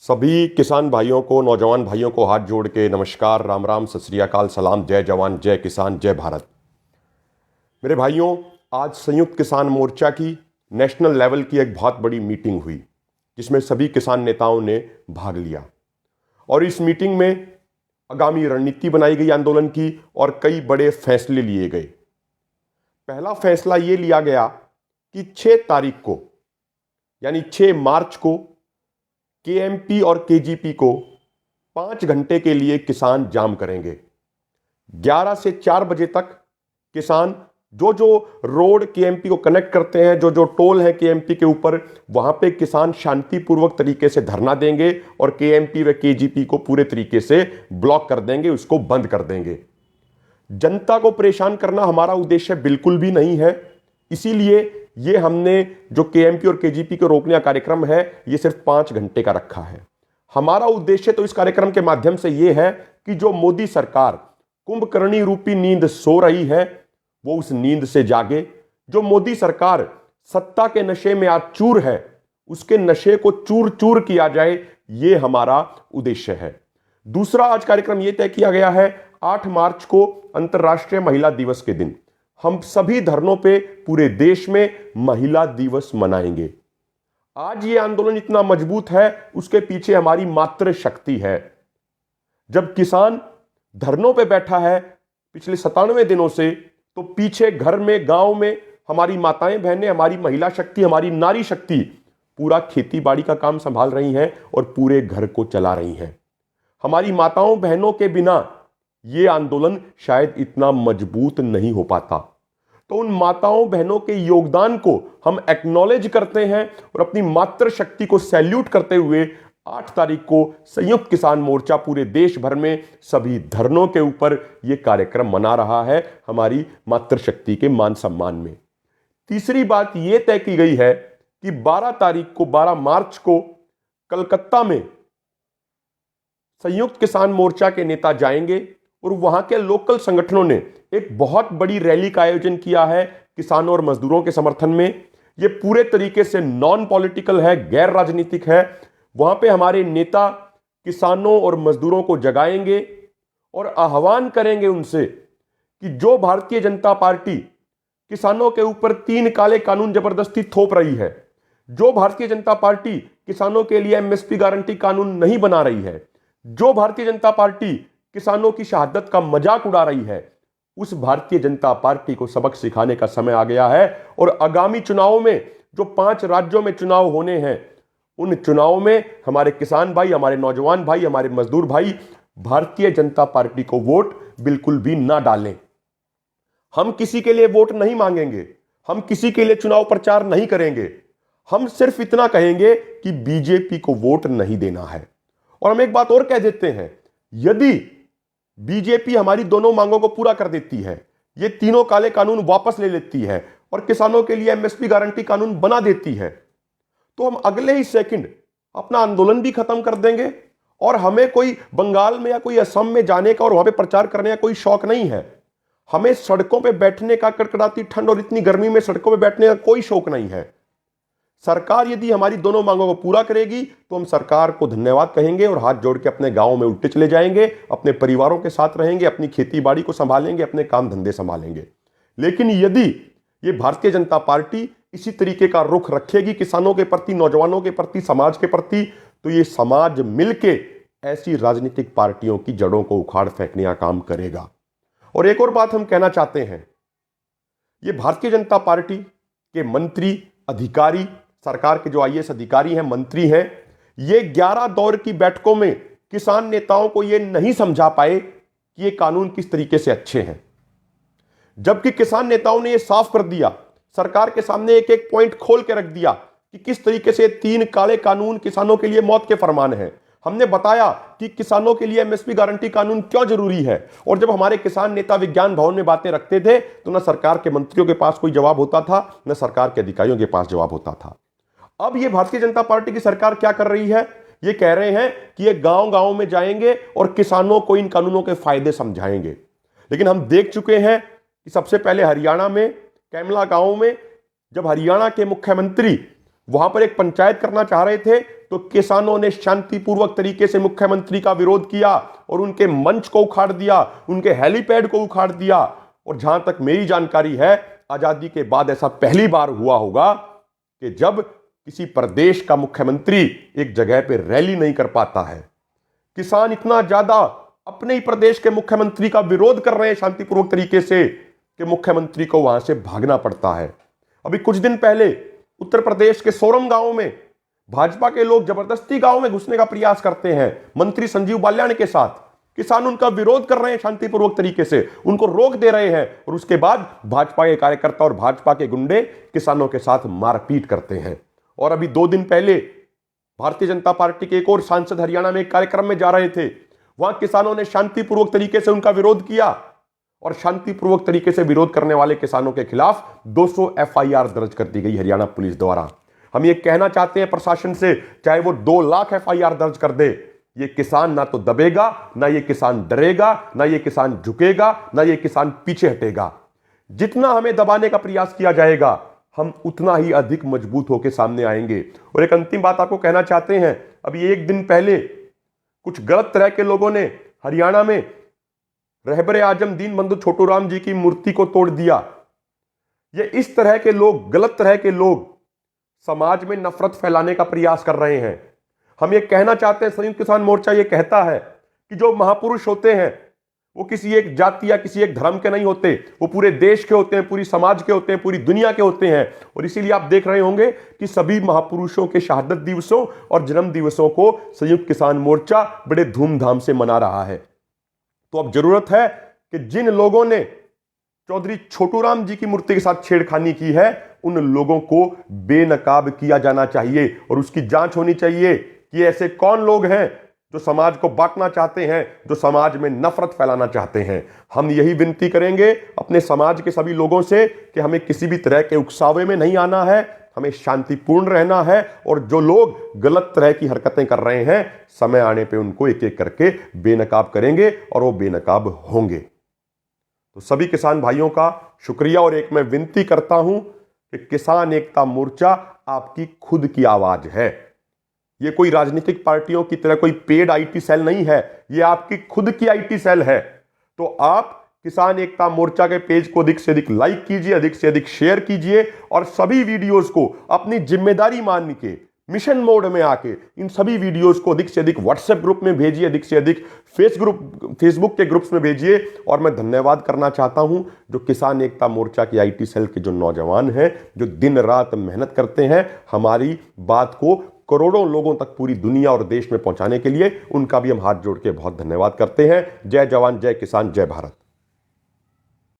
सभी किसान भाइयों को, नौजवान भाइयों को हाथ जोड़ के नमस्कार, राम राम, सत श्री अकाल, सलाम, जय जवान, जय किसान, जय भारत। मेरे भाइयों, आज संयुक्त किसान मोर्चा की नेशनल लेवल की एक बहुत बड़ी मीटिंग हुई जिसमें सभी किसान नेताओं ने भाग लिया और इस मीटिंग में आगामी रणनीति बनाई गई आंदोलन की और कई बड़े फैसले लिए गए। पहला फैसला ये लिया गया कि 6 तारीख को यानी 6 मार्च को केएमपी और केजीपी को 5 घंटे के लिए किसान जाम करेंगे। 11 से 4 बजे तक किसान जो रोड केएमपी को कनेक्ट करते हैं, जो टोल है केएमपी के ऊपर, वहां पे किसान शांतिपूर्वक तरीके से धरना देंगे और केएमपी व केजीपी को पूरे तरीके से ब्लॉक कर देंगे, उसको बंद कर देंगे। जनता को परेशान करना हमारा उद्देश्य बिल्कुल भी नहीं है, इसीलिए ये हमने जो केएमपी और केजीपी को रोकने का कार्यक्रम है ये सिर्फ 5 घंटे का रखा है। हमारा उद्देश्य तो इस कार्यक्रम के माध्यम से ये है कि जो मोदी सरकार कुंभकर्णी रूपी नींद सो रही है वो उस नींद से जागे। जो मोदी सरकार सत्ता के नशे में आज चूर है उसके नशे को चूर चूर किया जाए, ये हमारा उद्देश्य है। दूसरा, आज कार्यक्रम यह तय किया गया है 8 मार्च को अंतर्राष्ट्रीय महिला दिवस के दिन हम सभी धरनों पे पूरे देश में महिला दिवस मनाएंगे। आज ये आंदोलन इतना मजबूत है, उसके पीछे हमारी मातृशक्ति है। जब किसान धरनों पे बैठा है पिछले 97 दिनों से, तो पीछे घर में, गांव में हमारी माताएं बहनें, हमारी महिला शक्ति, हमारी नारी शक्ति पूरा खेती बाड़ी का काम संभाल रही हैं और पूरे घर को चला रही हैं। हमारी माताओं बहनों के बिना ये आंदोलन शायद इतना मजबूत नहीं हो पाता। तो उन माताओं बहनों के योगदान को हम एक्नॉलेज करते हैं और अपनी मातृशक्ति को सैल्यूट करते हुए 8 तारीख को संयुक्त किसान मोर्चा पूरे देश भर में सभी धरनों के ऊपर यह कार्यक्रम मना रहा है हमारी मातृशक्ति के मान सम्मान में। तीसरी बात यह तय की गई है कि 12 मार्च को कलकत्ता में संयुक्त किसान मोर्चा के नेता जाएंगे और वहां के लोकल संगठनों ने एक बहुत बड़ी रैली का आयोजन किया है किसानों और मजदूरों के समर्थन में। यह पूरे तरीके से नॉन पॉलिटिकल है, गैर राजनीतिक है। वहां पे हमारे नेता किसानों और मजदूरों को जगाएंगे और आह्वान करेंगे उनसे कि जो भारतीय जनता पार्टी किसानों के ऊपर 3 काले कानून जबरदस्ती थोप रही है, जो भारतीय जनता पार्टी किसानों के लिए एमएसपी गारंटी कानून नहीं बना रही है, जो भारतीय जनता पार्टी किसानों की शहादत का मजाक उड़ा रही है, उस भारतीय जनता पार्टी को सबक सिखाने का समय आ गया है। और आगामी चुनावों में जो 5 राज्यों में चुनाव होने हैं, उन चुनावों में हमारे किसान भाई, हमारे नौजवान भाई, हमारे मजदूर भाई भारतीय जनता पार्टी को वोट बिल्कुल भी ना डालें। हम किसी के लिए वोट नहीं मांगेंगे, हम किसी के लिए चुनाव प्रचार नहीं करेंगे, हम सिर्फ इतना कहेंगे कि बीजेपी को वोट नहीं देना है। और हम एक बात और कह देते हैं, यदि बीजेपी हमारी दोनों मांगों को पूरा कर देती है, ये तीनों काले कानून वापस ले लेती है और किसानों के लिए एमएसपी गारंटी कानून बना देती है, तो हम अगले ही सेकंड अपना आंदोलन भी खत्म कर देंगे और हमें कोई बंगाल में या कोई असम में जाने का और वहां पे प्रचार करने का कोई शौक नहीं है। हमें सड़कों पे बैठने का, कड़कड़ाती ठंड और इतनी गर्मी में सड़कों पे बैठने का कोई शौक नहीं है। सरकार यदि हमारी दोनों मांगों को पूरा करेगी तो हम सरकार को धन्यवाद कहेंगे और हाथ जोड़ के अपने गांव में उल्टे चले जाएंगे, अपने परिवारों के साथ रहेंगे, अपनी खेती बाड़ी को संभालेंगे, अपने काम धंधे संभालेंगे। लेकिन यदि ये भारतीय जनता पार्टी इसी तरीके का रुख रखेगी किसानों के प्रति, नौजवानों के प्रति, समाज के प्रति, तो ये समाज मिलके ऐसी राजनीतिक पार्टियों की जड़ों को उखाड़ फेंकने का काम करेगा। और एक और बात हम कहना चाहते हैं, ये भारतीय जनता पार्टी के मंत्री, अधिकारी, सरकार के जो आईएएस अधिकारी हैं, मंत्री हैं, ये 11 दौर की बैठकों में किसान नेताओं को ये नहीं समझा पाए कि ये कानून किस तरीके से अच्छे हैं, जबकि किसान नेताओं ने ये साफ कर दिया, सरकार के सामने एक एक पॉइंट खोल के रख दिया कि किस तरीके से 3 काले कानून किसानों के लिए मौत के फरमान हैं। हमने बताया कि किसानों के लिए एमएसपी गारंटी कानून क्यों जरूरी है। और जब हमारे किसान नेता विज्ञान भवन में बातें रखते थे तो न सरकार के मंत्रियों के पास कोई जवाब होता था, न सरकार के अधिकारियों के पास जवाब होता था। अब ये भारतीय जनता पार्टी की सरकार क्या कर रही है, ये कह रहे हैं कि ये गांव गांव में जाएंगे और किसानों को इन कानूनों के फायदे समझाएंगे। लेकिन हम देख चुके हैं कि सबसे पहले हरियाणा में कैमला गांव में जब हरियाणा के मुख्यमंत्री वहां पर एक पंचायत करना चाह रहे थे तो तो किसानों ने शांतिपूर्वक तरीके से मुख्यमंत्री का विरोध किया और उनके मंच को उखाड़ दिया, उनके हेलीपैड को उखाड़ दिया। और जहां तक मेरी जानकारी है, आजादी के बाद ऐसा पहली बार हुआ होगा कि जब किसी प्रदेश का मुख्यमंत्री एक जगह पे रैली नहीं कर पाता है। किसान इतना ज्यादा अपने ही प्रदेश के मुख्यमंत्री का विरोध कर रहे हैं शांतिपूर्वक तरीके से कि मुख्यमंत्री को वहां से भागना पड़ता है। अभी कुछ दिन पहले उत्तर प्रदेश के सोरम गांव में भाजपा के लोग जबरदस्ती गांव में घुसने का प्रयास करते हैं मंत्री संजीव बाल्याण के साथ। किसान उनका विरोध कर रहे हैं शांतिपूर्वक तरीके से, उनको रोक दे रहे हैं और उसके बाद भाजपा के कार्यकर्ता और भाजपा के गुंडे किसानों के साथ मारपीट करते हैं। और अभी 2 दिन पहले भारतीय जनता पार्टी के एक और सांसद हरियाणा में एक कार्यक्रम में जा रहे थे, वहां किसानों ने शांतिपूर्वक तरीके से उनका विरोध किया और शांतिपूर्वक तरीके से विरोध करने वाले किसानों के खिलाफ 200 एफआईआर दर्ज कर दी गई हरियाणा पुलिस द्वारा। हम ये कहना चाहते हैं प्रशासन से, चाहे वो 2 लाख एफआईआर दर्ज कर दे, ये किसान ना तो दबेगा, ना ये किसान डरेगा, ना ये किसान झुकेगा, ना ये किसान पीछे हटेगा। जितना हमें दबाने का प्रयास किया जाएगा, हम उतना ही अधिक मजबूत होकर सामने आएंगे। और एक अंतिम बात आपको कहना चाहते हैं, अभी 1 दिन पहले कुछ गलत तरह के लोगों ने हरियाणा में रहबरे आजम दीनबंधु छोटूराम जी की मूर्ति को तोड़ दिया। ये इस तरह के लोग, गलत तरह के लोग समाज में नफरत फैलाने का प्रयास कर रहे हैं। हम ये कहना चाहते हैं, संयुक्त किसान मोर्चा ये कहता है कि जो महापुरुष होते हैं वो किसी एक जाति या किसी एक धर्म के नहीं होते, वो पूरे देश के होते हैं, पूरी समाज के होते हैं, पूरी दुनिया के होते हैं। और इसीलिए आप देख रहे होंगे कि सभी महापुरुषों के शहादत दिवसों और जन्म दिवसों को संयुक्त किसान मोर्चा बड़े धूमधाम से मना रहा है। तो अब जरूरत है कि जिन लोगों ने चौधरी छोटूराम जी की मूर्ति के साथ छेड़खानी की है, उन लोगों को बेनकाब किया जाना चाहिए और उसकी जांच होनी चाहिए कि ऐसे कौन लोग हैं जो समाज को बांटना चाहते हैं, जो समाज में नफरत फैलाना चाहते हैं। हम यही विनती करेंगे अपने समाज के सभी लोगों से कि हमें किसी भी तरह के उकसावे में नहीं आना है, हमें शांतिपूर्ण रहना है और जो लोग गलत तरह की हरकतें कर रहे हैं, समय आने पे उनको एक एक करके बेनकाब करेंगे और वो बेनकाब होंगे। तो सभी किसान भाइयों का शुक्रिया और एक मैं विनती करता हूं कि किसान एकता मोर्चा आपकी खुद की आवाज है। ये कोई राजनीतिक पार्टियों की तरह कोई पेड आईटी सेल नहीं है, ये आपकी खुद की आईटी सेल है। तो आप किसान एकता मोर्चा के पेज को अधिक से अधिक लाइक कीजिए, अधिक से अधिक शेयर कीजिए और सभी वीडियोस को अपनी जिम्मेदारी मान के मिशन मोड में आके इन सभी वीडियोस को अधिक से अधिक व्हाट्सएप ग्रुप में भेजिए, अधिक से अधिक फेसबुक के ग्रुप्स में भेजिए। और मैं धन्यवाद करना चाहता हूं जो किसान एकता मोर्चा की आईटी सेल के जो नौजवान हैं, जो दिन रात मेहनत करते हैं हमारी बात को करोड़ों लोगों तक पूरी दुनिया और देश में पहुंचाने के लिए, उनका भी हम हाथ जोड़ के बहुत धन्यवाद करते हैं। जय जवान, जय किसान, जय भारत।